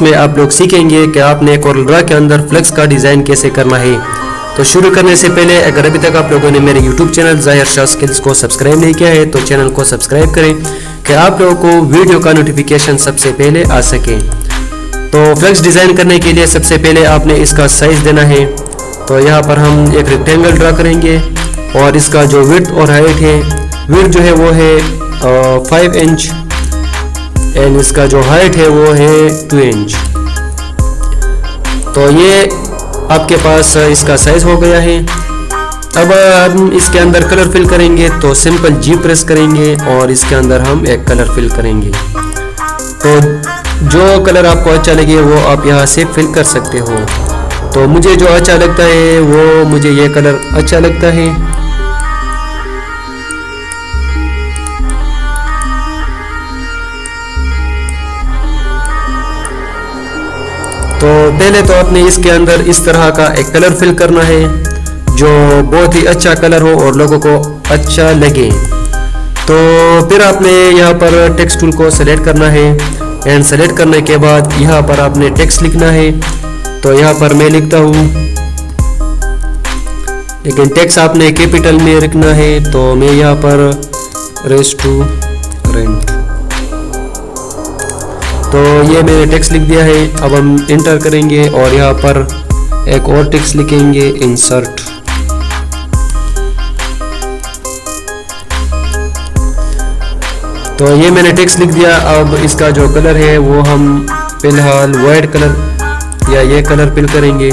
में आप लोग सीखेंगे कि आपने कोरलड्रा के अंदर फ्लेक्स का डिज़ाइन कैसे करना है। तो शुरू करने से पहले अगर अभी तक आप लोगों ने मेरे YouTube चैनल ज़ाहिर शाह स्किल्स को सब्सक्राइब नहीं किया है तो चैनल को सब्सक्राइब करें कि आप लोगों को वीडियो का नोटिफिकेशन सबसे पहले आ सके। तो फ्लेक्स डिज़ाइन करने के लिए सबसे पहले आपने इसका साइज़ देना है। तो यहाँ पर हम एक रेक्टेंगल ड्रा करेंगे और इसका जो विड्थ और हाइट है, विड्थ जो है वो है 5 इंच एंड इसका जो हाइट है वो है 2 इंच। तो ये आपके पास इसका साइज हो गया है। अब हम इसके अंदर कलर फिल करेंगे तो सिंपल जी प्रेस करेंगे और इसके अंदर हम एक कलर फिल करेंगे। तो जो कलर आपको अच्छा लगे वो आप यहाँ से फिल कर सकते हो। तो मुझे जो अच्छा लगता है वो मुझे ये कलर अच्छा लगता है। तो पहले तो आपने इसके अंदर इस तरह का एक कलर फिल करना है जो बहुत ही अच्छा कलर हो और लोगों को अच्छा लगे। तो फिर आपने यहाँ पर टेक्स्ट टूल को सेलेक्ट करना है एंड सेलेक्ट करने के बाद यहाँ पर आपने टेक्स्ट लिखना है। तो यहाँ पर मैं लिखता हूँ, लेकिन टेक्स्ट आपने कैपिटल में लिखना है। तो मैं यहाँ पर रेस्टोरेंट, तो ये मैंने टेक्स्ट लिख दिया है। अब हम इंटर करेंगे और यहाँ पर एक और टेक्स्ट लिखेंगे, इंसर्ट। तो ये मैंने टेक्स्ट लिख दिया। अब इसका जो कलर है वो हम फिलहाल वाइट कलर या ये कलर फिल करेंगे।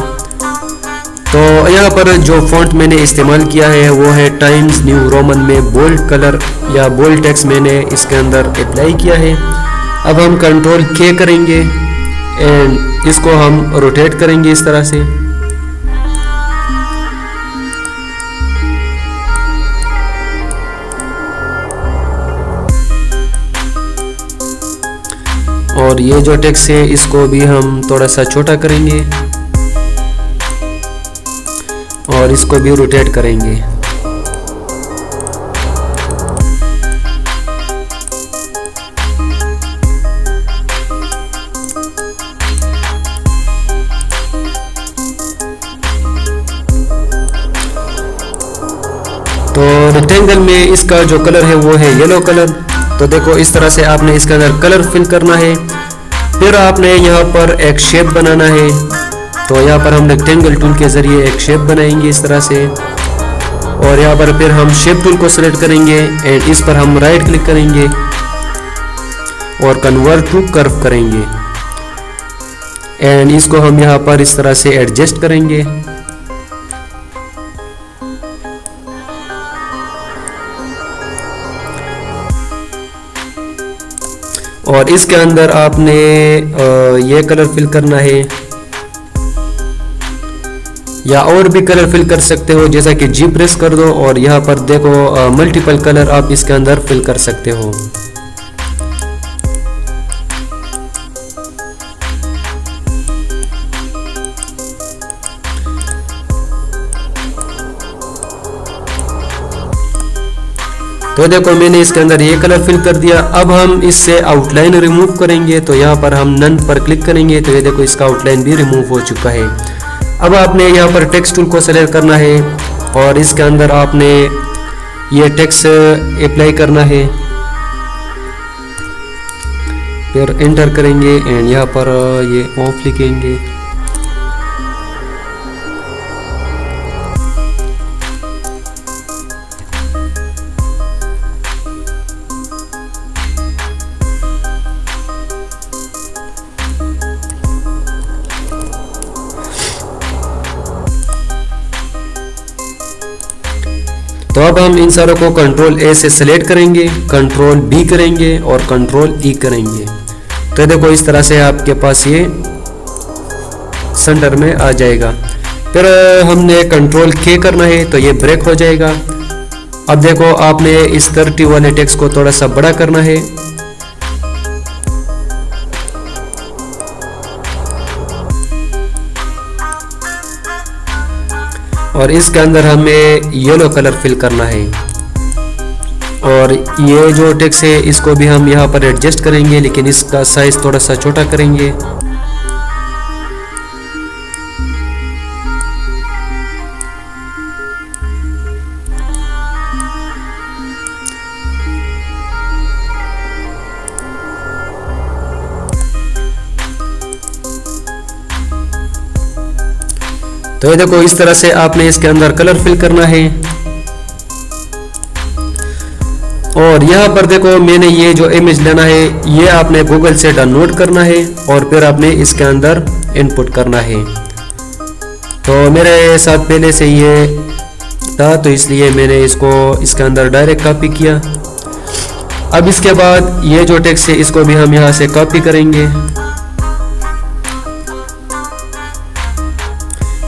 तो यहाँ पर जो फॉन्ट मैंने इस्तेमाल किया है वो है टाइम्स न्यू रोमन में बोल्ड कलर या बोल्ड टेक्स्ट मैंने इसके अंदर अप्लाई किया है। अब हम कंट्रोल के करेंगे एंड इसको हम रोटेट करेंगे इस तरह से। और ये जो टेक्स्ट है इसको भी हम थोड़ा सा छोटा करेंगे और इसको भी रोटेट करेंगे। तो रेक्टेंगल में इसका जो कलर है वो है येलो कलर। तो देखो इस तरह से आपने इसके अंदर कलर फिल करना है। फिर आपने यहाँ पर एक शेप बनाना है। तो यहाँ पर हम रेक्टेंगल टूल के ज़रिए एक शेप बनाएंगे इस तरह से। और यहाँ पर फिर हम शेप टूल को सेलेक्ट करेंगे एंड इस पर हम राइट क्लिक करेंगे और कन्वर्ट टू कर्व करेंगे एंड इसको हम यहाँ पर इस तरह से एडजस्ट करेंगे। और इसके अंदर आपने ये कलर फिल करना है या और भी कलर फिल कर सकते हो, जैसा कि जी प्रेस कर दो और यहाँ पर देखो मल्टीपल कलर आप इसके अंदर फिल कर सकते हो। तो देखो मैंने इसके अंदर ये कलर फिल कर दिया। अब हम इससे आउटलाइन रिमूव करेंगे। तो यहाँ पर हम नन पर क्लिक करेंगे तो ये देखो इसका आउटलाइन भी रिमूव हो चुका है। अब आपने यहाँ पर टेक्स्ट टूल को सेलेक्ट करना है और इसके अंदर आपने ये टेक्स्ट अप्लाई करना है। फिर एंटर करेंगे एंड यहाँ पर ये ऑफ लिखेंगे। तो अब हम इन सारों को कंट्रोल ए से सेलेक्ट करेंगे, कंट्रोल बी करेंगे और कंट्रोल ई करेंगे। तो देखो इस तरह से आपके पास ये सेंटर में आ जाएगा। फिर हमने कंट्रोल के करना है तो ये ब्रेक हो जाएगा। अब देखो आपने इस 30 वाले टेक्स्ट को थोड़ा सा बड़ा करना है और इसके अंदर हमें येलो कलर फिल करना है। और ये जो टेक्स्ट है इसको भी हम यहाँ पर एडजस्ट करेंगे, लेकिन इसका साइज थोड़ा सा छोटा करेंगे। तो ये देखो इस तरह से आपने इसके अंदर कलर फिल करना है। और यहाँ पर देखो मैंने ये जो इमेज लेना है ये आपने गूगल से डाउनलोड करना है और फिर आपने इसके अंदर इनपुट करना है। तो मेरे साथ पहले से ये था तो इसलिए मैंने इसको इसके अंदर डायरेक्ट कॉपी किया। अब इसके बाद ये जो टेक्स्ट है इसको भी हम यहाँ से कॉपी करेंगे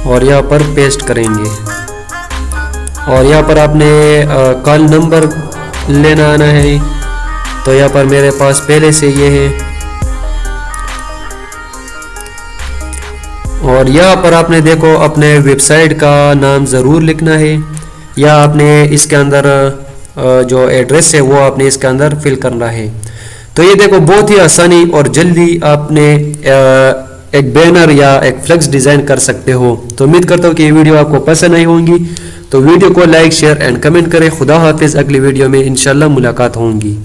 और यहाँ पर पेस्ट करेंगे। और यहाँ पर आपने कॉल नंबर लेना आना है। तो यहाँ पर मेरे पास पहले से ये है। और यहाँ पर आपने देखो अपने वेबसाइट का नाम ज़रूर लिखना है या आपने इसके अंदर जो एड्रेस है वो आपने इसके अंदर फिल करना है। तो ये देखो बहुत ही आसानी और जल्दी आपने एक बैनर या एक फ्लेक्स डिज़ाइन कर सकते हो। तो उम्मीद करता हूँ कि ये वीडियो आपको पसंद आई होंगी। तो वीडियो को लाइक शेयर एंड कमेंट करें। खुदा हाफिज़। अगली वीडियो में इंशाल्लाह मुलाकात होंगी।